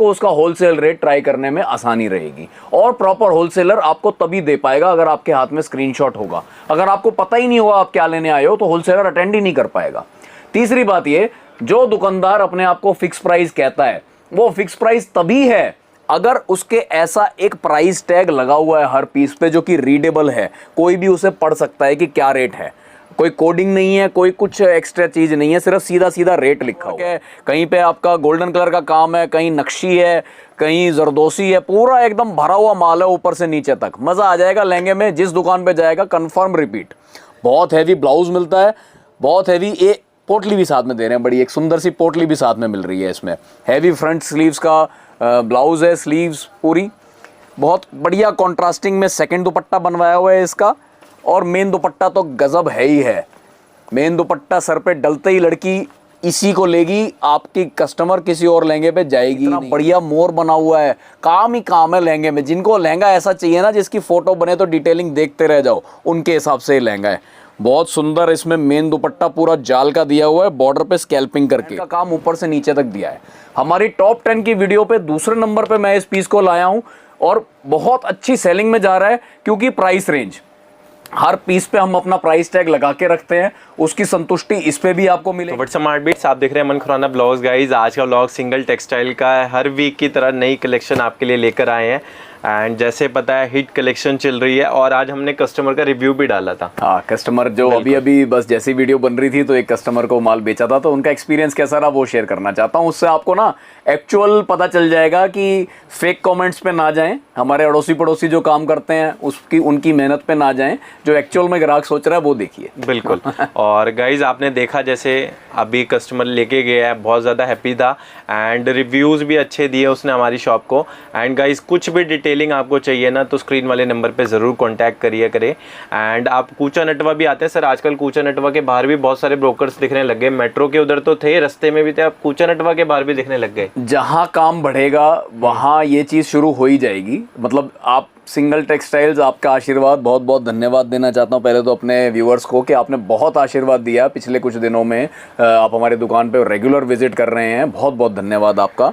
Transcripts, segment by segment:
आपको उसका wholesale rate try करने में आसानी रहेगी। और प्रॉपर होलसेलर आपको तभी दे पाएगा अगर आपके हाथ में स्क्रीनशॉट होगा। अगर आपको पता ही नहीं होगा आप क्या लेने आए हो तो होलसेलर अटेंड ही नहीं कर पाएगा। तीसरी बात ये, जो दुकानदार अपने आप को फिक्स प्राइस कहता है वो फिक्स प्राइस तभी है अगर उसके ऐसा एक प्राइस टैग लगा हुआ है हर पीस पे जो कि रीडेबल है, कोई भी उसे पढ़ सकता है कि क्या रेट है। कोई कोडिंग नहीं है, कोई कुछ एक्स्ट्रा चीज नहीं है, सिर्फ सीधा सीधा रेट लिखा हुआ है। कहीं पे आपका गोल्डन कलर का काम है, कहीं नक्शी है, कहीं जरदोसी है, पूरा एकदम भरा हुआ माल है ऊपर से नीचे तक। मजा आ जाएगा लहंगे में, जिस दुकान पे जाएगा कंफर्म रिपीट। बहुत हैवी ब्लाउज मिलता है, बहुत हैवी। ये पोटली भी साथ में दे रहे हैं, बड़ी एक सुंदर सी पोटली भी साथ में मिल रही है इसमें। हैवी फ्रंट स्लीव्स का ब्लाउज है, स्लीव्स पूरी बहुत बढ़िया कॉन्ट्रास्टिंग में सेकंड दुपट्टा बनवाया हुआ है इसका। और मेन दुपट्टा तो गजब है ही है। मेन दुपट्टा सर पे डलते ही लड़की इसी को लेगी, आपकी कस्टमर किसी और लहंगे पे जाएगी नहीं। बढ़िया मोर बना हुआ है, काम ही काम है लहंगे में। जिनको लहंगा ऐसा चाहिए ना जिसकी फोटो बने तो डिटेलिंग देखते रह जाओ, उनके हिसाब से ये लहंगा है। बहुत सुंदर इसमें मेन दुपट्टा पूरा जाल का दिया हुआ है, बॉर्डर पे स्कैल्पिंग करके का काम ऊपर से नीचे तक दिया है। हमारी टॉप 10 की वीडियो पे दूसरे नंबर पे मैं इस पीस को लाया हूं और बहुत अच्छी सेलिंग में जा रहा है क्योंकि प्राइस रेंज, हर पीस पे हम अपना प्राइस टैग लगा के रखते हैं, उसकी संतुष्टि इस पे भी आपको मिलेगी। बट स्मार्ट बीट्स आप देख रहे हैं अमन खुराना ब्लॉग्स गाइज। आज का ब्लॉग सिंगल टेक्सटाइल का है। हर वीक की तरह नई कलेक्शन आपके लिए लेकर आए हैं एंड जैसे पता है हिट कलेक्शन चल रही है और आज हमने कस्टमर का रिव्यू भी डाला था। हाँ, कस्टमर जो अभी बस जैसी वीडियो बन रही थी तो एक कस्टमर को माल बेचा था, तो उनका एक्सपीरियंस कैसा रहा वो शेयर करना चाहता हूँ। उससे आपको ना एक्चुअल पता चल जाएगा कि फेक कमेंट्स पे ना जाएं, हमारे अड़ोसी पड़ोसी जो काम करते हैं उसकी उनकी मेहनत पे ना जाएं, जो एक्चुअल में ग्राहक सोच रहा है वो देखिए। बिल्कुल। और गाइज आपने देखा जैसे अभी कस्टमर लेके गया है, बहुत ज़्यादा हैप्पी था एंड रिव्यूज़ भी अच्छे दिए उसने हमारी शॉप को। एंड गाइज कुछ भी डिटेलिंग आपको चाहिए ना तो स्क्रीन वाले नंबर पे ज़रूर कांटेक्ट करिए करें। एंड आप कूचा नटवा भी आते हैं सर, आजकल कूचा नटवा के बाहर भी बहुत सारे ब्रोकर्स दिखने लग गए। मेट्रो के उधर तो थे, रास्ते में भी थे, अब कूचा नटवा के बाहर भी दिखने लग गए। जहाँ काम बढ़ेगा वहाँ ये चीज़ शुरू हो ही जाएगी। मतलब आप सिंगल टेक्सटाइल्स, आपका आशीर्वाद, बहुत बहुत धन्यवाद देना चाहता हूँ पहले तो अपने व्यूअर्स को कि आपने बहुत आशीर्वाद दिया पिछले कुछ दिनों में। आप हमारे दुकान पे रेगुलर विजिट कर रहे हैं, बहुत बहुत धन्यवाद आपका।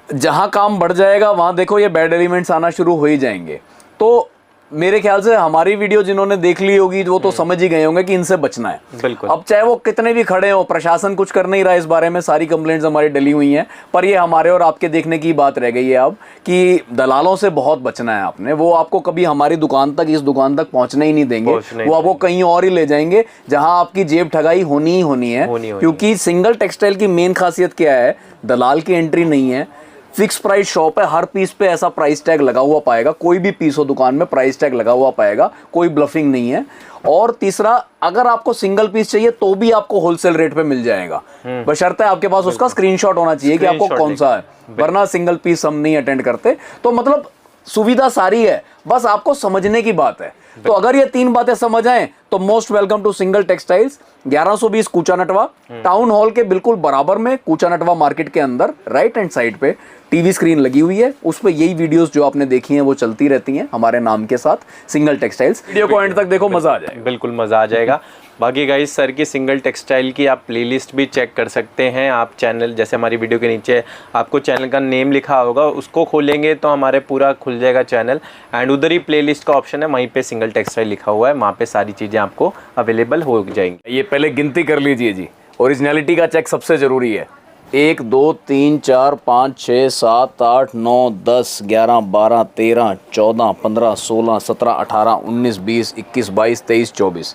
जहाँ काम बढ़ जाएगा वहाँ देखो ये बैड एलिमेंट्स आना शुरू हो ही जाएंगे। तो मेरे ख्याल से हमारी वीडियो जिन्होंने देख ली होगी वो तो समझ ही गए होंगे कि इनसे बचना है। बिल्कुल। अब चाहे वो कितने भी खड़े हो, प्रशासन कुछ कर नहीं रहा इस बारे में, सारी कंप्लेंट्स हमारी डली हुई हैं, पर ये हमारे और आपके देखने की बात रह गई है अब कि दलालों से बहुत बचना है आपने। वो आपको कभी हमारी दुकान तक, इस दुकान तक पहुंचने ही नहीं देंगे, वो आपको कहीं और ही ले जाएंगे जहां आपकी जेब ठगाई होनी ही होनी है। क्योंकि सिंगल टेक्सटाइल की मेन खासियत क्या है, दलाल की एंट्री नहीं है, फिक्स प्राइस शॉप है। हर पीस पे ऐसा प्राइस टैग लगा हुआ पाएगा, कोई भी पीस हो दुकान में प्राइस टैग लगा हुआ पाएगा, कोई ब्लफिंग नहीं है। और तीसरा, अगर आपको सिंगल पीस चाहिए तो भी आपको होलसेल रेट पे मिल जाएगा, बशर्ते आपके पास उसका स्क्रीनशॉट होना चाहिए कि आपको कौन सा है, वरना सिंगल पीस हम नहीं अटेंड करते। तो मतलब सुविधा सारी है, बस आपको समझने की बात है। तो अगर ये तीन बातें समझ आए तो most welcome to single textiles. 1120 कूचा नटवा, टाउन हॉल के बिल्कुल बराबर में, कूचा नटवा मार्केट के अंदर राइट हैंड साइड पे टीवी स्क्रीन लगी हुई है, उस पे यही वीडियोस जो आपने देखी हैं वो चलती रहती हैं हमारे नाम के साथ, सिंगल टेक्सटाइल्स। वीडियो को एंड तक देखो, मजा आ जाएगा। बिल्कुल मजा आ जाएगा। बाकी गाइस सर की सिंगल टेक्सटाइल की आप प्लेलिस्ट भी चेक कर सकते हैं। आप चैनल, जैसे हमारी वीडियो के नीचे आपको चैनल का नेम लिखा होगा, उसको खोलेंगे तो हमारे पूरा खुल जाएगा चैनल एंड उधर ही प्लेलिस्ट का ऑप्शन है, वहीं पे सिंगल टेक्सटाइल लिखा हुआ है, वहाँ पे सारी चीज़ें आपको अवेलेबल हो जाएंगी। ये पहले गिनती कर लीजिए जी, ओरिजिनलिटी का चेक सबसे ज़रूरी है। 1 2 3 4 5 6 7 8 9 10 11 12 13 14 15 16 17 18 19 20 21 22 23 24,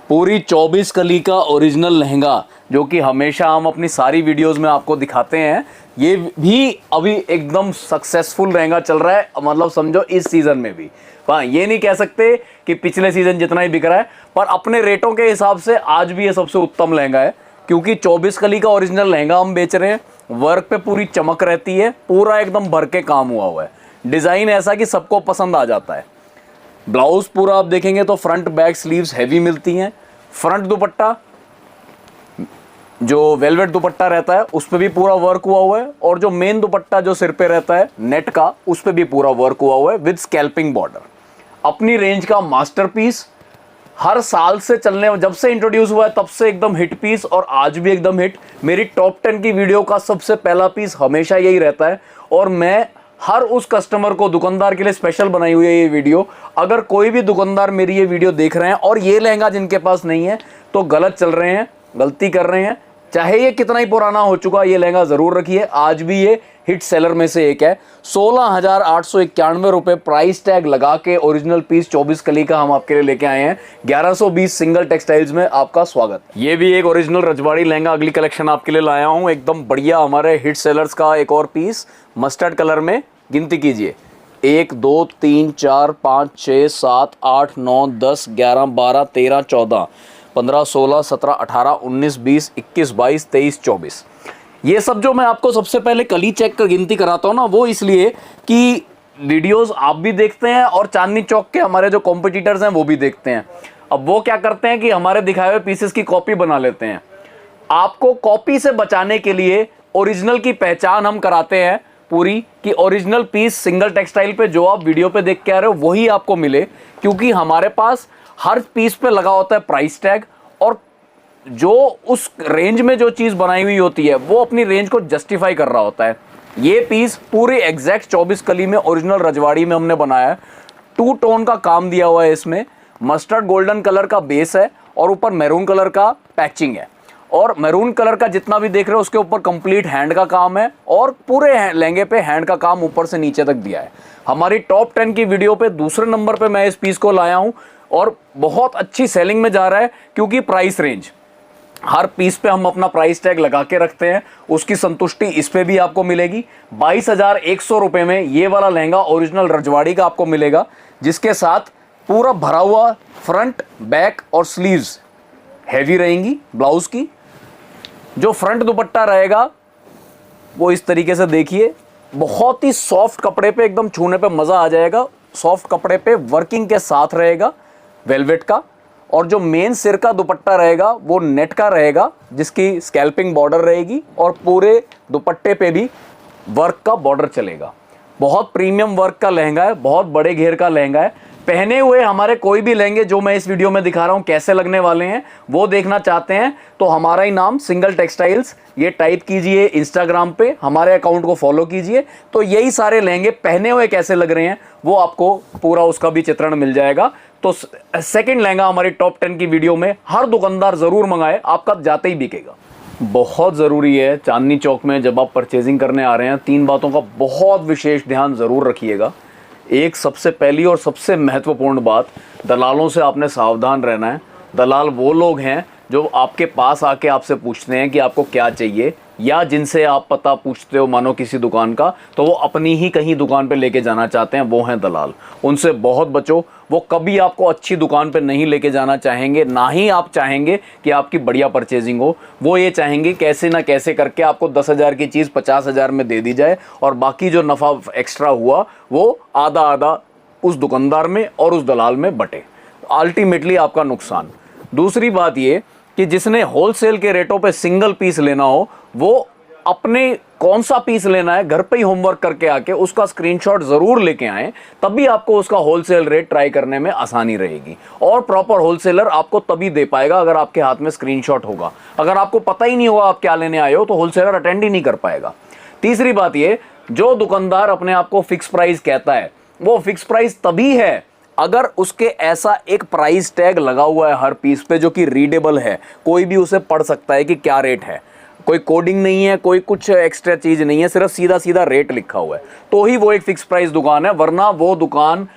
पूरी 24 कली का ओरिजिनल लहंगा जो कि हमेशा हम अपनी सारी वीडियोस में आपको दिखाते हैं। ये भी अभी एकदम सक्सेसफुल लहंगा चल रहा है, मतलब समझो इस सीज़न में भी। हाँ, ये नहीं कह सकते कि पिछले सीज़न जितना ही बिक रहा है, पर अपने रेटों के हिसाब से आज भी ये सबसे उत्तम लहंगा है, क्योंकि 24 कली का ओरिजिनल लहंगा हम बेच रहे हैं। वर्क पे पूरी चमक रहती है, पूरा एकदम भर के काम हुआ हुआ है, डिज़ाइन ऐसा कि सबको पसंद आ जाता है। ब्लाउज पूरा आप देखेंगे तो फ्रंट बैक स्लीव्स हैवी मिलती हैं। फ्रंट दुपट्टा जो वेलवेट दुपट्टा रहता है उस पे भी पूरा वर्क हुआ हुआ है, और जो मेन दुपट्टा जो सिर पे रहता है नेट का, उस पे भी पूरा वर्क हुआ हुआ है विद स्कैल्पिंग बॉर्डर। अपनी रेंज का मास्टरपीस, हर साल से चलने, जब से इंट्रोड्यूस हुआ है तब से एकदम हिट पीस, और आज भी एकदम हिट। मेरी टॉप 10 की वीडियो का सबसे पहला पीस हमेशा यही रहता है, और मैं हर उस कस्टमर को, दुकानदार के लिए स्पेशल बनाई हुई है ये वीडियो। अगर कोई भी दुकानदार मेरी ये वीडियो देख रहे हैं और ये लहंगा जिनके पास नहीं है तो गलत चल रहे हैं, गलती कर रहे हैं। चाहे ये कितना ही पुराना हो चुका, ये लहंगा जरूर रखिए, आज भी ये हिट सेलर में से एक है। 16,891 रुपए प्राइस टैग लगा के ओरिजिनल पीस 24 कली का हम आपके लिए लेके आए हैं। 1120 सिंगल टेक्सटाइल्स में आपका स्वागत। ये भी एक ओरिजिनल रजवाड़ी लहंगा अगली कलेक्शन आपके लिए लाया हूं, एकदम बढ़िया हमारे हिट सेलर्स का एक और पीस मस्टर्ड कलर में। गिनती कीजिए, 1 2 3 4 5 6 7 8 9 10 11 12 13 14 15 16 17 18 19 20 21 22 23 24। ये सब जो मैं आपको सबसे पहले कली चेक कर गिनती कराता हूँ ना, वो इसलिए कि वीडियोस आप भी देखते हैं और चांदनी चौक के हमारे जो कॉम्पिटिटर्स हैं वो भी देखते हैं। अब वो क्या करते हैं कि हमारे दिखाए हुए पीसेस की कॉपी बना लेते हैं। आपको कॉपी से बचाने के लिए ओरिजिनल की पहचान हम कराते हैं पूरी, कि ओरिजिनल पीस सिंगल टेक्सटाइल पे जो आप वीडियो पे देख के आ रहे हो वही आपको मिले, क्योंकि हमारे पास हर पीस पे लगा होता है प्राइस टैग, और जो उस रेंज में जो चीज़ बनाई हुई होती है वो अपनी रेंज को जस्टिफाई कर रहा होता है। ये पीस पूरे एग्जैक्ट 24 कली में ओरिजिनल रजवाड़ी में हमने बनाया है। 2 टोन का काम दिया हुआ है इसमें, मस्टर्ड गोल्डन कलर का बेस है और ऊपर मैरून कलर का पैचिंग है, और मैरून कलर का जितना भी देख रहे हो उसके ऊपर कंप्लीट हैंड का काम है, और पूरे लहंगे पे हैंड का काम ऊपर से नीचे तक दिया है। हमारी टॉप 10 की वीडियो पे दूसरे नंबर पे मैं इस पीस को लाया हूं, और बहुत अच्छी सेलिंग में जा रहा है, क्योंकि प्राइस रेंज, हर पीस पे हम अपना प्राइस टैग लगा के रखते हैं, उसकी संतुष्टि इस पे भी आपको मिलेगी। 22,100 रुपए में ये वाला लहंगा ओरिजिनल रजवाड़ी का आपको मिलेगा, जिसके साथ पूरा भरा हुआ फ्रंट, बैक और स्लीव्स हैवी रहेंगी ब्लाउज की। जो फ्रंट दुपट्टा रहेगा वो इस तरीके से देखिए, बहुत ही सॉफ्ट कपड़े पे, एकदम छूने पे मज़ा आ जाएगा। सॉफ्ट कपड़े पे वर्किंग के साथ रहेगा वेलवेट का, और जो मेन सिर का दुपट्टा रहेगा वो नेट का रहेगा, जिसकी स्कैल्पिंग बॉर्डर रहेगी, और पूरे दुपट्टे पे भी वर्क का बॉर्डर चलेगा। बहुत प्रीमियम वर्क का लहंगा है, बहुत बड़े घेर का लहंगा है। पहने हुए हमारे कोई भी लहंगे जो मैं इस वीडियो में दिखा रहा हूँ कैसे लगने वाले हैं वो देखना चाहते हैं तो हमारा ही नाम सिंगल टेक्सटाइल्स ये टाइप कीजिए, इंस्टाग्राम पे हमारे अकाउंट को फॉलो कीजिए, तो यही सारे लहंगे पहने हुए कैसे लग रहे हैं वो आपको पूरा उसका भी चित्रण मिल जाएगा। तो सेकंड लहंगा हमारी टॉप 10 की वीडियो में हर दुकानदार जरूर मंगाए, आपका जाते ही बिकेगा। बहुत ज़रूरी है चांदनी चौक में जब आप परचेजिंग करने आ रहे हैं, 3 बातों का बहुत विशेष ध्यान ज़रूर रखिएगा। एक सबसे पहली और सबसे महत्वपूर्ण बात, दलालों से आपने सावधान रहना है। दलाल वो लोग हैं जो आपके पास आके आपसे पूछते हैं कि आपको क्या चाहिए, या जिनसे आप पता पूछते हो मानो किसी दुकान का, तो वो अपनी ही कहीं दुकान पे लेके जाना चाहते हैं, वो हैं दलाल। उनसे बहुत बचो, वो कभी आपको अच्छी दुकान पे नहीं लेके जाना चाहेंगे, ना ही आप चाहेंगे कि आपकी बढ़िया परचेजिंग हो। वो ये चाहेंगे कैसे ना कैसे करके आपको 10,000 की चीज़ 50,000 में दे दी जाए, और बाकी जो नफ़ा एक्स्ट्रा हुआ वो आधा आधा उस दुकानदार में और उस दलाल में बटे, अल्टीमेटली आपका नुकसान। दूसरी बात ये कि जिसने होलसेल के रेटों पे सिंगल पीस लेना हो, वो अपने कौन सा पीस लेना है घर पे ही होमवर्क करके आके उसका स्क्रीनशॉट जरूर लेके आएं, तभी आपको उसका होलसेल रेट ट्राई करने में आसानी रहेगी। और प्रॉपर होलसेलर आपको तभी दे पाएगा अगर आपके हाथ में स्क्रीनशॉट होगा। अगर आपको पता ही नहीं होगा आप क्या लेने आए हो तो होलसेलर अटेंड ही नहीं कर पाएगा। तीसरी बात ये, जो दुकानदार अपने आप को फिक्स प्राइस कहता है वो फिक्स प्राइस तभी है अगर उसके ऐसा एक प्राइस टैग लगा हुआ है हर पीस पे जो कि रीडेबल है, कोई भी उसे पढ़ सकता है कि क्या रेट है। कोई कोडिंग नहीं है, कोई कुछ एक्स्ट्रा चीज़ नहीं है, सिर्फ सीधा सीधा रेट लिखा हुआ है, तो ही वो एक फिक्स प्राइस दुकान है। वरना वो दुकान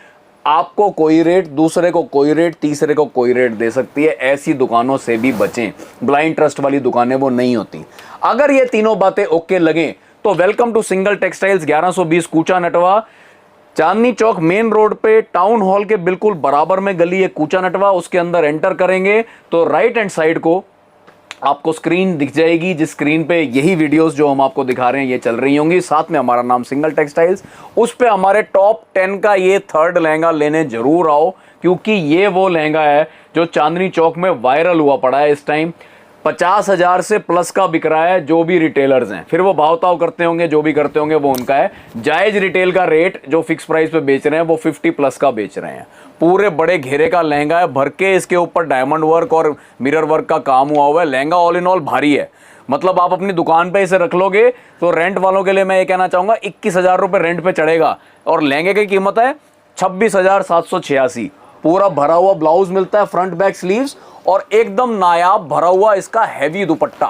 आपको कोई रेट, दूसरे को कोई रेट, तीसरे को कोई रेट दे सकती है। ऐसी दुकानों से भी बचें, ब्लाइंड ट्रस्ट वाली दुकानें वो नहीं होती। अगर ये तीनों बातें ओके लगें तो वेलकम टू सिंगल टेक्सटाइल्स, 1120 कूचा नटवा, चांदनी चौक मेन रोड पे, टाउन हॉल के बिल्कुल बराबर में गली है कूचा नटवा। उसके अंदर एंटर करेंगे तो राइट हैंड साइड को आपको स्क्रीन दिख जाएगी, जिस स्क्रीन पे यही वीडियोस जो हम आपको दिखा रहे हैं ये चल रही होंगी। साथ में हमारा नाम सिंगल टेक्सटाइल्स, उस पे हमारे टॉप 10 का ये थर्ड लहंगा लेने जरूर आओ, क्योंकि ये वो लहंगा है जो चांदनी चौक में वायरल हुआ पड़ा है इस टाइम। 50,000 से प्लस का बिक रहा है जो भी रिटेलर्स हैं। फिर वो भाव ताव करते होंगे, जो भी करते होंगे वो उनका है। जायज रिटेल का रेट जो फिक्स प्राइस पे बेच रहे हैं वो 50 प्लस का बेच रहे हैं। पूरे बड़े घेरे का लहंगा है, भर के इसके ऊपर डायमंड वर्क और मिरर वर्क का काम हुआ हुआ है। लहंगा ऑल इन ऑल भारी है, मतलब आप अपनी दुकान पे इसे रख लोगे तो रेंट वालों के लिए मैं ये कहना चाहूंगा 21,000 रुपये रेंट पे चढ़ेगा। और लहंगे की कीमत है 26,786। पूरा भरा हुआ ब्लाउज मिलता है, फ्रंट बैक स्लीव्स और एकदम नायाब भरा हुआ इसका हैवी दुपट्टा।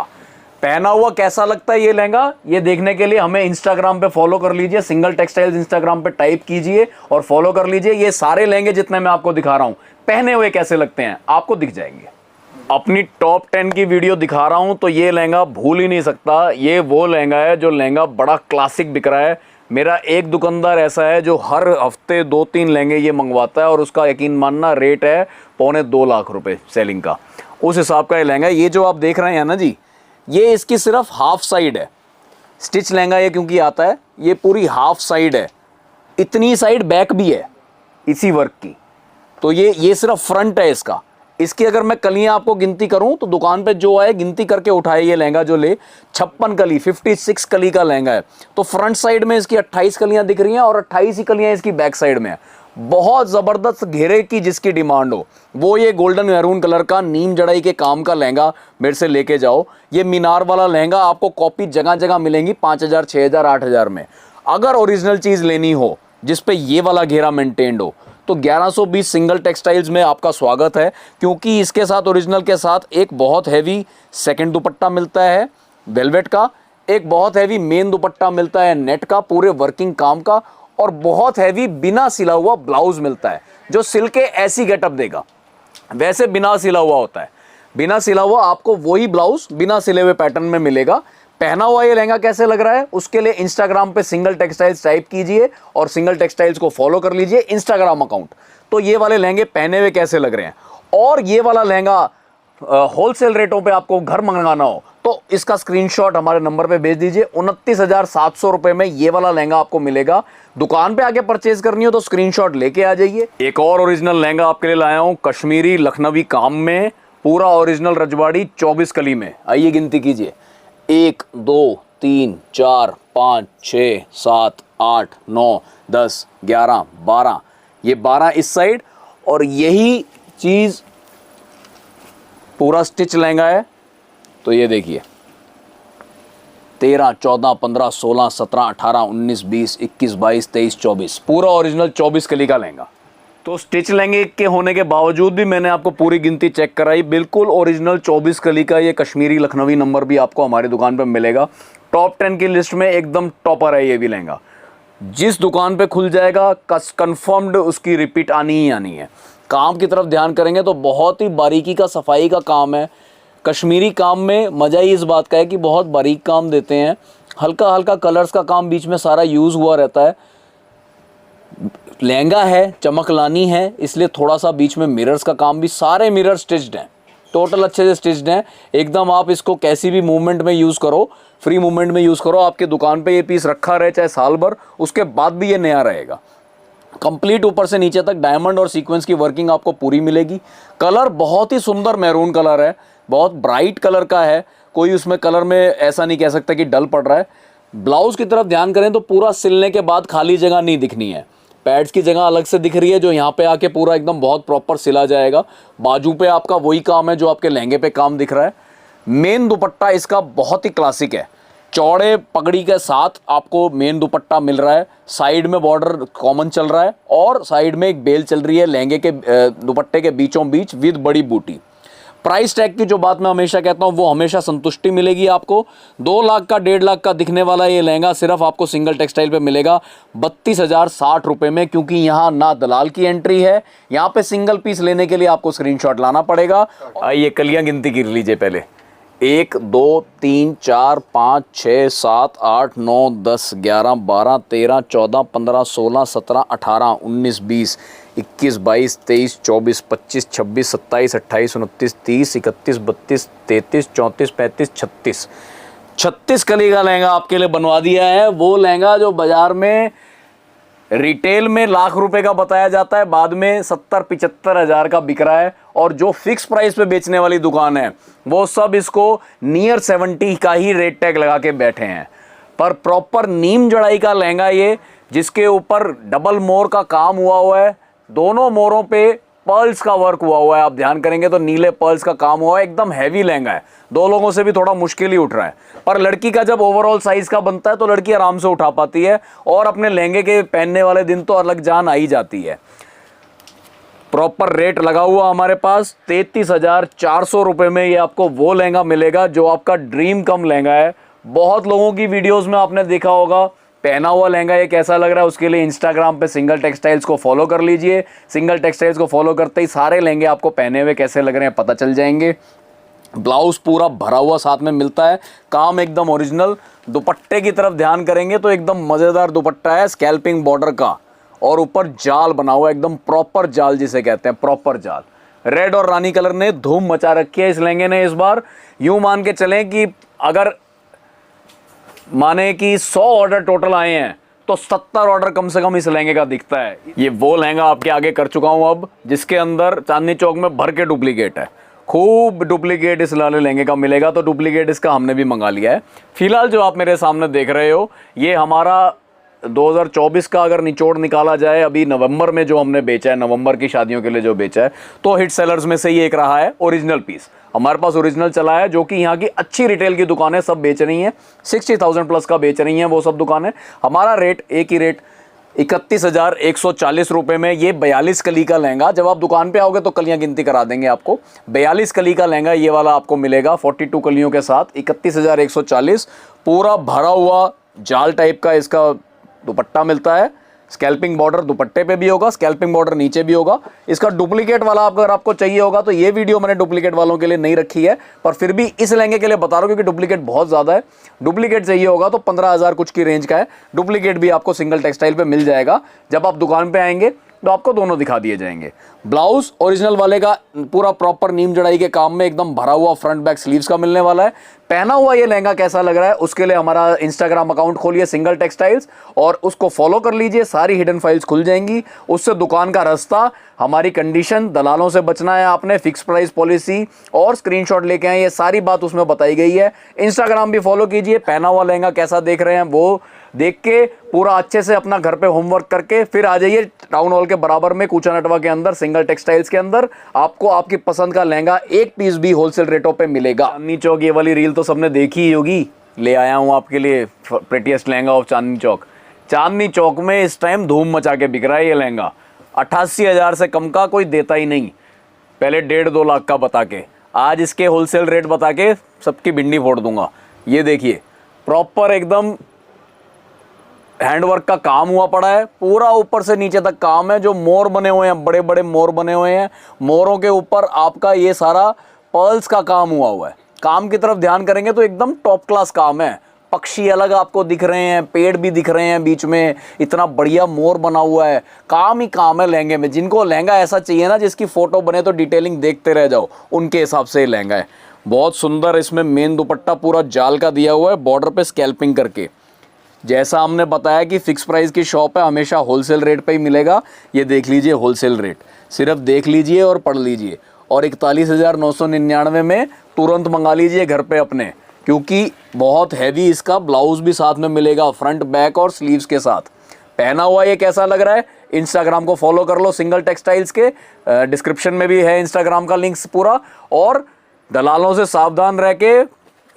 पहना हुआ कैसा लगता है ये लहंगा, ये देखने के लिए हमें इंस्टाग्राम पे फॉलो कर लीजिए। सिंगल टेक्सटाइल्स इंस्टाग्राम पे टाइप कीजिए और फॉलो कर लीजिए। ये सारे लहंगे जितने मैं आपको दिखा रहा हूं पहने हुए कैसे लगते हैं आपको दिख जाएंगे। अपनी टॉप 10 की वीडियो दिखा रहा हूं तो ये लहंगा भूल ही नहीं सकता। ये वो लहंगा है जो लहंगा बड़ा क्लासिक बिक रहा है। मेरा एक दुकानदार ऐसा है जो हर हफ्ते 2-3 लहंगे ये मंगवाता है और उसका यकीन मानना रेट है 2.25 लाख रुपए सेलिंग का। उस हिसाब का ये लहंगा है। ये जो आप देख रहे हैं ना जी, ये इसकी सिर्फ हाफ साइड है। स्टिच लहंगा ये क्योंकि आता है, ये पूरी हाफ साइड है। इतनी साइड बैक भी है इसी वर्क की। तो ये सिर्फ फ्रंट है इसका। इसकी अगर मैं कलियां आपको गिनती करूं तो दुकान पे जो आए गिनती करके उठाए ये लहंगा जो ले 56 कली 56 कली का लहंगा है। तो फ्रंट साइड में इसकी 28 कलियां दिख रही हैं और 28 ही कलियां इसकी बैक साइड में है। बहुत जबरदस्त घेरे की जिसकी डिमांड हो वो ये गोल्डन मैरून कलर का नीम जड़ाई के काम का लहंगा मेरे से लेके जाओ। ये मीनार वाला लहंगा आपको कॉपी जगह जगह मिलेंगी 5,000 6,000 8,000 में। अगर ओरिजिनल चीज लेनी हो जिसपे ये वाला घेरा मेंटेन्ड हो तो 1120 सिंगल टेक्सटाइल्स में आपका स्वागत है, क्योंकि इसके साथ ओरिजिनल के साथ एक बहुत हैवी सेकंड दुपट्टा मिलता है वेलवेट का, एक बहुत हैवी मेन दुपट्टा मिलता है नेट का पूरे वर्किंग काम का, और बहुत हैवी बिना सिला हुआ ब्लाउज मिलता है जो सिल के ऐसी गेटअप देगा। वैसे बिना सिला हुआ होता है, बिना सिला हुआ आपको वही ब्लाउज बिना सिले हुए पैटर्न में मिलेगा। पहना हुआ ये लहंगा कैसे लग रहा है उसके लिए इंस्टाग्राम पे सिंगल टेक्सटाइल्स टाइप कीजिए और सिंगल टेक्सटाइल्स को फॉलो कर लीजिए इंस्टाग्राम अकाउंट। तो ये वाले लहंगे पहने हुए कैसे लग रहे हैं। और ये वाला लहंगा होलसेल रेटों पे आपको घर मंगाना हो तो इसका स्क्रीनशॉट हमारे नंबर पे भेज दीजिए। 29,700 रुपए में ये वाला लहंगा आपको मिलेगा। दुकान पे आके परचेज करनी हो तो स्क्रीनशॉट लेके आ जाइए। एक और ओरिजिनल लहंगा आपके लिए लाया हूं कश्मीरी लखनवी काम में, पूरा ओरिजिनल रजवाड़ी 24 कली में। आइए गिनती कीजिए 1 2 3 4 5 6 7 8 9 10 11 12। ये 12 इस साइड और यही चीज पूरा स्टिच लहंगा है। तो ये देखिए 13 14 15 16 17 18 19 20 21 22 23 24 पूरा ओरिजिनल 24 कली का लहंगा। तो स्टिच लहंगे के होने के बावजूद भी मैंने आपको पूरी गिनती चेक कराई। बिल्कुल ओरिजिनल 24 कली का ये कश्मीरी लखनवी नंबर भी आपको हमारी दुकान पर मिलेगा। टॉप 10 की लिस्ट में एकदम टॉपर है ये भी लहंगा। जिस दुकान पे खुल जाएगा कंफर्म्ड उसकी रिपीट आनी ही आनी है। काम की तरफ ध्यान करेंगे तो बहुत ही बारीकी का सफाई का काम है। कश्मीरी काम में मज़ा ही इस बात का है कि बहुत बारीक काम देते हैं। हल्का हल्का कलर्स का काम बीच में सारा यूज़ हुआ रहता है। लहंगा है, चमक लानी है, इसलिए थोड़ा सा बीच में मिरर्स का काम भी, सारे मिरर स्टिच्ड हैं, टोटल अच्छे से स्टिच्ड हैं एकदम। आप इसको कैसी भी मूवमेंट में यूज़ करो, फ्री मूवमेंट में यूज़ करो, आपके दुकान पे ये पीस रखा रहे चाहे साल भर, उसके बाद भी ये नया रहेगा। कंप्लीट ऊपर से नीचे तक डायमंड और सीक्वेंस की वर्किंग आपको पूरी मिलेगी। कलर बहुत ही सुंदर मैरून कलर है, बहुत ब्राइट कलर का है। कोई उसमें कलर में ऐसा नहीं कह सकता कि डल पड़ रहा है। ब्लाउज की तरफ ध्यान करें तो पूरा सिलने के बाद खाली जगह नहीं दिखनी है। पैड्स की जगह अलग से दिख रही है जो यहाँ पे आके पूरा एकदम बहुत प्रॉपर सिला जाएगा। बाजू पे आपका वही काम है जो आपके लहंगे पे काम दिख रहा है। मेन दुपट्टा इसका बहुत ही क्लासिक है, चौड़े पगड़ी के साथ आपको मेन दुपट्टा मिल रहा है। साइड में बॉर्डर कॉमन चल रहा है और साइड में एक बेल चल रही है लहंगे के दुपट्टे के बीचों बीच विद बड़ी बूटी। प्राइस टैग की जो बात मैं हमेशा कहता हूँ वो हमेशा संतुष्टि मिलेगी आपको। 2 लाख का 1.5 लाख का दिखने वाला ये लहंगा सिर्फ आपको सिंगल टेक्सटाइल पे मिलेगा 32,060 रुपये में, क्योंकि यहाँ ना दलाल की एंट्री है। यहाँ पे सिंगल पीस लेने के लिए आपको स्क्रीनशॉट लाना पड़ेगा। आइए कलियाँ गिनती कर लीजिए पहले। 1 2 3 4 5 6 7 8 9 10 11 12 13 14 15 16 17 18 19 20 21 22 23 24 25 26 27 28 29 30 31 32 33 34 35 36 36 कली का लहंगा आपके लिए बनवा दिया है। वो लहंगा जो बाजार में रिटेल में लाख रुपए का बताया जाता है, बाद में 70-75 हजार का बिक रहा है। और जो फिक्स प्राइस पे बेचने वाली दुकान है वो सब इसको नियर 70 का ही रेट टैग लगा के बैठे हैं। पर प्रॉपर नीम जड़ाई का लहंगा ये, जिसके ऊपर डबल मोर का काम हुआ है, दोनों मोरों पे पर्ल्स का वर्क हुआ है। आप ध्यान करेंगे तो नीले पर्ल्स का काम हुआ है, एकदम हैवी लहंगा है, 2 लोगों से भी थोड़ा मुश्किल ही उठ रहा है। पर लड़की का जब ओवरऑल साइज का बनता है तो लड़की आराम से उठा पाती है, और अपने लहंगे के पहनने वाले दिन तो अलग जान आ ही जाती है। प्रॉपर रेट लगा हुआ हमारे पास 33,400 रुपये में ये आपको वो लहंगा मिलेगा जो आपका ड्रीम कम लहंगा है। बहुत लोगों की वीडियोस में आपने देखा होगा पहना हुआ लहंगा ये कैसा लग रहा है, उसके लिए इंस्टाग्राम पे सिंगल टेक्सटाइल्स को फॉलो कर लीजिए। सिंगल टेक्सटाइल्स को फॉलो करते ही सारे लहंगे आपको पहने हुए कैसे लग रहे हैं पता चल जाएंगे। ब्लाउज पूरा भरा हुआ साथ में मिलता है, काम एकदम ओरिजिनल। दुपट्टे की तरफ ध्यान करेंगे तो एकदम मज़ेदार दुपट्टा है, स्कैल्पिंग बॉर्डर का, और ऊपर जाल बना हुआ है, एकदम प्रॉपर जाल जिसे कहते हैं, प्रॉपर जाल। रेड और रानी कलर ने धूम मचा रखी है इस लहंगे ने इस बार। यूं मान के चलें कि अगर माने कि 100 ऑर्डर टोटल आए हैं तो 70 ऑर्डर कम से कम इस लहंगे का दिखता है। ये वो लहंगा आपके आगे कर चुका हूं अब, जिसके अंदर चांदनी चौक में भर के डुप्लीकेट है। खूब डुप्लीकेट इस वाले लहंगे का मिलेगा, तो डुप्लीकेट इसका हमने भी मंगा लिया है। फिलहाल जो आप मेरे सामने देख रहे हो ये हमारा 2024 का अगर निचोड़ निकाला जाए, अभी नवंबर में जो हमने बेचा है, नवंबर की शादियों के लिए जो बेचा है, तो हिट सेलर्स में से ये एक रहा है ओरिजिनल पीस। हमारे पास ओरिजिनल चला है, जो कि यहाँ की अच्छी रिटेल की दुकानें सब बेच रही हैं, 60,000 प्लस का बेच रही हैं वो सब दुकानें। हमारा रेट एक ही रेट 31,140 रुपये में ये 42 कली का लहंगा। जब आप दुकान पे आओगे तो कलियां गिनती करा देंगे आपको। 42 कली का लहंगा ये वाला आपको मिलेगा 42 कलियों के साथ, 31,140। पूरा भरा हुआ जाल टाइप का इसका दुपट्टा मिलता है, स्कैल्पिंग बॉर्डर दुपट्टे पे भी होगा, स्कैल्पिंग बॉर्डर नीचे भी होगा। इसका डुप्लीकेट वाला अगर आपको चाहिए होगा तो ये वीडियो मैंने डुप्लीकेट वालों के लिए नहीं रखी है, पर फिर भी इस लहंगे के लिए बता रहा हूँ क्योंकि डुप्लीकेट बहुत ज़्यादा है। डुप्लीकेट चाहिए होगा तो 15,000 कुछ की रेंज का है। डुप्लीकेट भी आपको सिंगल टेक्सटाइल पे मिल जाएगा। जब आप दुकान पे आएंगे तो आपको दोनों दिखा दिए जाएंगे। ब्लाउज ओरिजिनल वाले का पूरा प्रॉपर नीम जड़ाई के काम में एकदम भरा हुआ फ्रंट बैक स्लीव्स का मिलने वाला है। पहना हुआ ये लहंगा कैसा लग रहा है उसके लिए हमारा इंस्टाग्राम अकाउंट खोलिए सिंगल टेक्सटाइल्स और उसको फॉलो कर लीजिए, सारी हिडन फाइल्स खुल जाएंगी। उससे दुकान का रास्ता, हमारी कंडीशन, दलालों से बचना है आपने, फिक्स प्राइस पॉलिसी और स्क्रीनशॉट लेके आए, ये सारी बात उसमें बताई गई है। इंस्टाग्राम भी फॉलो कीजिए, पहना हुआ लहंगा कैसा देख रहे हैं वो देख के पूरा अच्छे से अपना घर पे होमवर्क करके फिर आ जाइए टाउन हॉल के बराबर में कूचा नटवा के अंदर सिंगल टेक्सटाइल्स के अंदर। आपको आपकी पसंद का लहंगा एक पीस भी होलसेल रेटों पे मिलेगा। चांदनी चौक ये वाली रील तो सबने देखी ही होगी, ले आया हूँ आपके लिए प्रेटीएस्ट लहंगा ऑफ चांदनी चौक। चांदनी चौक में इस टाइम धूम मचा के बिक रहा है ये लहंगा। 88,000 से कम का कोई देता ही नहीं, पहले 1.5-2 लाख का बता के, आज इसके होलसेल रेट बता के सबकी भिंडी फोड़ दूंगा। ये देखिए प्रॉपर एकदम हैंडवर्क का काम हुआ पड़ा है, पूरा ऊपर से नीचे तक काम है। जो मोर बने हुए हैं, बड़े बड़े मोर बने हुए हैं, मोरों के ऊपर आपका ये सारा पर्ल्स का काम हुआ है। काम की तरफ ध्यान करेंगे तो एकदम टॉप क्लास काम है। पक्षी अलग आपको दिख रहे हैं, पेड़ भी दिख रहे हैं बीच में, इतना बढ़िया मोर बना हुआ है। काम ही काम है लहंगे में। जिनको लहंगा ऐसा चाहिए ना जिसकी फोटो बने तो डिटेलिंग देखते रह जाओ, उनके हिसाब से लहंगा है। बहुत सुंदर इसमें मेन दुपट्टा पूरा जाल का दिया हुआ है, बॉर्डर पे स्कैल्पिंग करके। जैसा हमने बताया कि फिक्स प्राइस की शॉप है, हमेशा होलसेल रेट पे ही मिलेगा। ये देख लीजिए होलसेल रेट, सिर्फ देख लीजिए और पढ़ लीजिए। और 41,999 में तुरंत मंगा लीजिए घर पे अपने, क्योंकि बहुत हैवी इसका ब्लाउज भी साथ में मिलेगा, फ्रंट बैक और स्लीव्स के साथ। पहना हुआ ये कैसा लग रहा है, इंस्टाग्राम को फॉलो कर लो सिंगल टेक्सटाइल्स के, डिस्क्रिप्शन में भी है इंस्टाग्राम का लिंक्स पूरा। और दलालों से सावधान रह के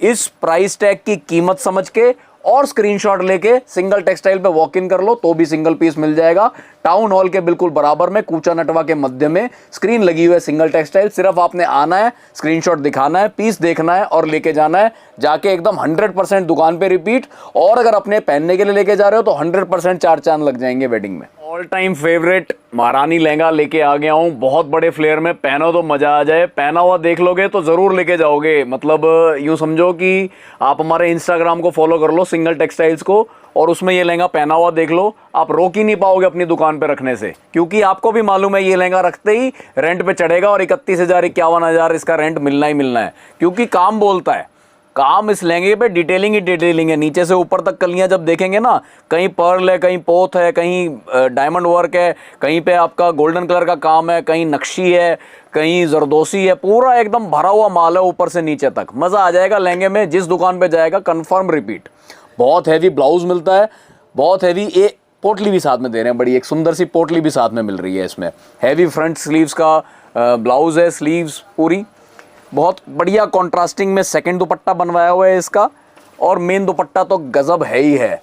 इस प्राइस टैग की कीमत समझ के और स्क्रीनशॉट लेके सिंगल टेक्सटाइल पे वॉक इन कर लो तो भी सिंगल पीस मिल जाएगा। टाउन हॉल के बिल्कुल बराबर में कूचा नटवा के मध्य में स्क्रीन लगी हुई है सिंगल टेक्सटाइल। सिर्फ आपने आना है, स्क्रीनशॉट दिखाना है, पीस देखना है और लेके जाना है। जाके एकदम 100% दुकान पे रिपीट, और अगर अपने पहनने के लिए लेके जा रहे हो तो 100% 4 चांद लग जाएंगे वेडिंग में। ऑल टाइम फेवरेट महारानी लहंगा लेके आ गया हूँ, बहुत बड़े फ्लेयर में। पहनो तो मजा आ जाए, पहना हुआ देख लोगे तो जरूर लेके जाओगे। मतलब यूं समझो कि आप हमारे इंस्टाग्राम को फॉलो कर लो सिंगल टेक्सटाइल्स को, और उसमें ये लहंगा पहना हुआ देख लो, आप रोक ही नहीं पाओगे अपनी दुकान पे रखने से। क्योंकि आपको भी मालूम है ये लहंगा रखते ही रेंट पे चढ़ेगा और 31,000 51,000 इसका रेंट मिलना ही मिलना है, क्योंकि काम बोलता है। काम इस लहंगे पे डिटेलिंग ही डिटेलिंग है, नीचे से ऊपर तक कलियां जब देखेंगे ना, कहीं पर्ल है, कहीं पोथ है, कहीं डायमंड वर्क है, कहीं पे आपका गोल्डन कलर का काम है, कहीं नक्शी है, कहीं जरदोसी है, पूरा एकदम भरा हुआ माल है ऊपर से नीचे तक। मज़ा आ जाएगा लहंगे में, जिस दुकान पे जाएगा कंफर्म रिपीट। बहुत हैवी ब्लाउज मिलता है, बहुत हैवी। ये पोटली भी साथ में दे रहे हैं, बड़ी एक सुंदर सी पोटली भी साथ में मिल रही है इसमें। हैवी फ्रंट स्लीव्स का ब्लाउज है, स्लीव्स पूरी बहुत बढ़िया कॉन्ट्रास्टिंग में सेकंड दुपट्टा बनवाया हुआ है इसका। और मेन दुपट्टा तो गजब है ही है।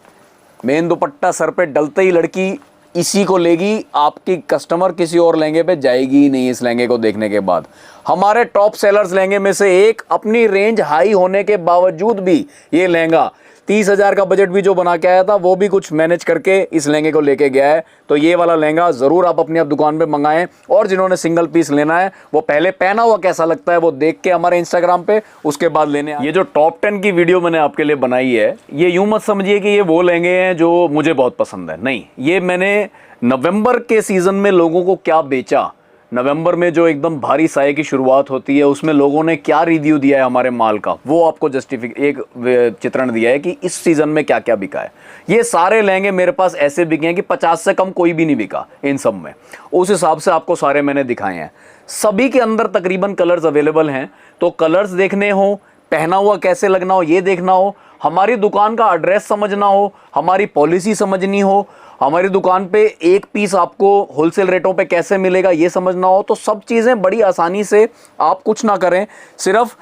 मेन दुपट्टा सर पे डलते ही लड़की इसी को लेगी, आपकी कस्टमर किसी और लहंगे पे जाएगी ही नहीं। इस लहंगे को देखने के बाद हमारे टॉप सेलर्स लहंगे में से एक, अपनी रेंज हाई होने के बावजूद भी ये लहंगा 30,000 का बजट भी जो बना के आया था वो भी कुछ मैनेज करके इस लहंगे को लेके गया है। तो ये वाला लहंगा ज़रूर आप अपनी दुकान पे मंगाएं। और जिन्होंने सिंगल पीस लेना है वो पहले पहना हुआ कैसा लगता है वो देख के हमारे इंस्टाग्राम पे, उसके बाद लेने। ये जो टॉप 10 की वीडियो मैंने आपके लिए बनाई है, ये यूं मत समझिए कि ये वो लहंगे हैं जो मुझे बहुत पसंद है, नहीं। ये मैंने नवंबर के सीज़न में लोगों को क्या बेचा, नवंबर में जो एकदम भारी साए की शुरुआत होती है उसमें लोगों ने क्या रिव्यू दिया है हमारे माल का, वो आपको एक चित्रण दिया है कि इस सीज़न में क्या क्या बिका है। ये सारे लहंगे मेरे पास ऐसे बिके हैं कि 50 से कम कोई भी नहीं बिका इन सब में। उस हिसाब से आपको सारे मैंने दिखाए हैं। सभी के अंदर तकरीबन कलर्स अवेलेबल हैं, तो कलर्स देखने हो, पहना हुआ कैसे लगना हो ये देखना हो, हमारी दुकान का एड्रेस समझना हो, हमारी पॉलिसी समझनी हो, हमारी दुकान पे एक पीस आपको होलसेल रेटों पे कैसे मिलेगा ये समझना हो, तो सब चीज़ें बड़ी आसानी से, आप कुछ ना करें, सिर्फ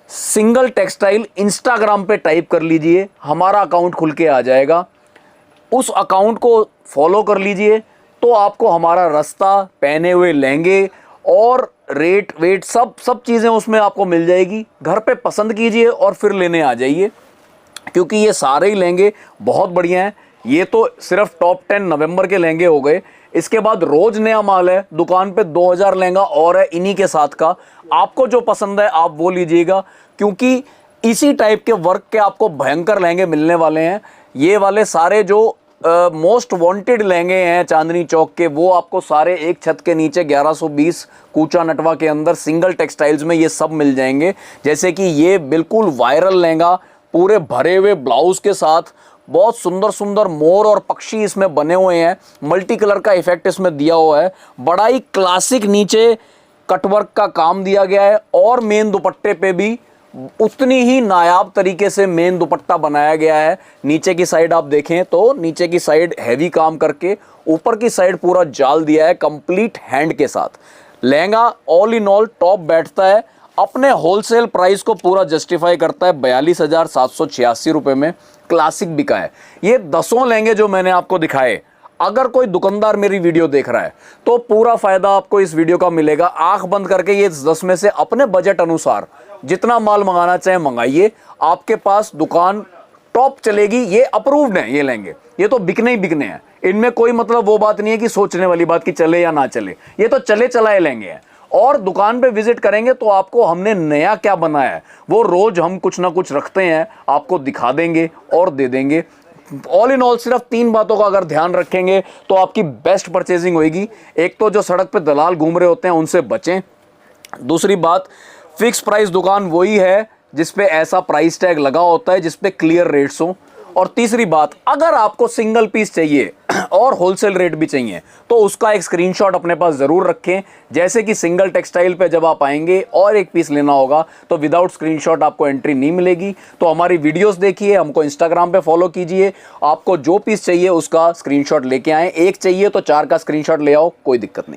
सिंगल टेक्सटाइल इंस्टाग्राम पे टाइप कर लीजिए, हमारा अकाउंट खुल के आ जाएगा। उस अकाउंट को फॉलो कर लीजिए तो आपको हमारा रास्ता, पहने हुए लहंगे और रेट वेट सब चीज़ें उसमें आपको मिल जाएगी। घर पे पसंद कीजिए और फिर लेने आ जाइए, क्योंकि ये सारे ही लहंगे बहुत बढ़िया हैं। ये तो सिर्फ टॉप 10 नवंबर के लहंगे हो गए। इसके बाद रोज नया माल है दुकान पे, 2000 लहंगा और है इन्हीं के साथ का। आपको जो पसंद है आप वो लीजिएगा, क्योंकि इसी टाइप के वर्क के आपको भयंकर लहंगे मिलने वाले हैं। ये वाले सारे जो मोस्ट वांटेड लहंगे हैं चांदनी चौक के, वो आपको सारे एक छत के नीचे 1120 कूचा नटवा के अंदर सिंगल टेक्सटाइल्स में ये सब मिल जाएंगे। जैसे कि ये बिल्कुल वायरल लहंगा, पूरे भरे हुए ब्लाउज के साथ, बहुत सुंदर सुंदर मोर और पक्षी इसमें बने हुए हैं, मल्टी कलर का इफेक्ट इसमें दिया हुआ है, बड़ा ही क्लासिक नीचे कटवर्क का काम दिया गया है। और मेन दुपट्टे पे भी उतनी ही नायाब तरीके से मेन दुपट्टा बनाया गया है। नीचे की साइड आप देखें तो नीचे की साइड हैवी काम करके, ऊपर की साइड पूरा जाल दिया है कंप्लीट हैंड के साथ। Lehenga all in all top बैठता है, अपने होलसेल प्राइस को पूरा जस्टिफाई करता है। 42,786 रुपये में क्लासिक बिका है। ये 10 लहंगे जो मैंने आपको दिखाए, अगर कोई दुकानदार मेरी वीडियो देख रहा है तो पूरा फायदा आपको इस वीडियो का मिलेगा। आंख बंद करके ये 10 में से अपने बजट अनुसार जितना माल मंगाना चाहे मंगाइए, आपके पास दुकान टॉप चलेगी। ये अप्रूव्ड है, ये लहंगे ये तो बिकने ही बिकने हैं। इनमें कोई मतलब वो बात नहीं है कि सोचने वाली बात कि चले या ना चले, ये तो चले चलाए लहंगे हैं। और दुकान पे विजिट करेंगे तो आपको हमने नया क्या बनाया है वो रोज हम कुछ ना कुछ रखते हैं, आपको दिखा देंगे और दे देंगे। ऑल इन ऑल सिर्फ 3 बातों का अगर ध्यान रखेंगे तो आपकी बेस्ट परचेजिंग होगी। एक तो जो सड़क पे दलाल घूम रहे होते हैं उनसे बचें। दूसरी बात, फिक्स प्राइस दुकान वही है जिसपे ऐसा प्राइस टैग लगा होता है, जिसपे क्लियर रेट्स हो। और तीसरी बात, अगर आपको सिंगल पीस चाहिए और होलसेल रेट भी चाहिए तो उसका एक स्क्रीनशॉट अपने पास ज़रूर रखें। जैसे कि सिंगल टेक्सटाइल पे जब आप आएंगे और एक पीस लेना होगा तो विदाउट स्क्रीनशॉट आपको एंट्री नहीं मिलेगी। तो हमारी वीडियोस देखिए, हमको इंस्टाग्राम पे फॉलो कीजिए, आपको जो पीस चाहिए उसका स्क्रीनशॉट लेके आएँ। एक चाहिए तो 4 का स्क्रीनशॉट ले आओ, कोई दिक्कत नहीं।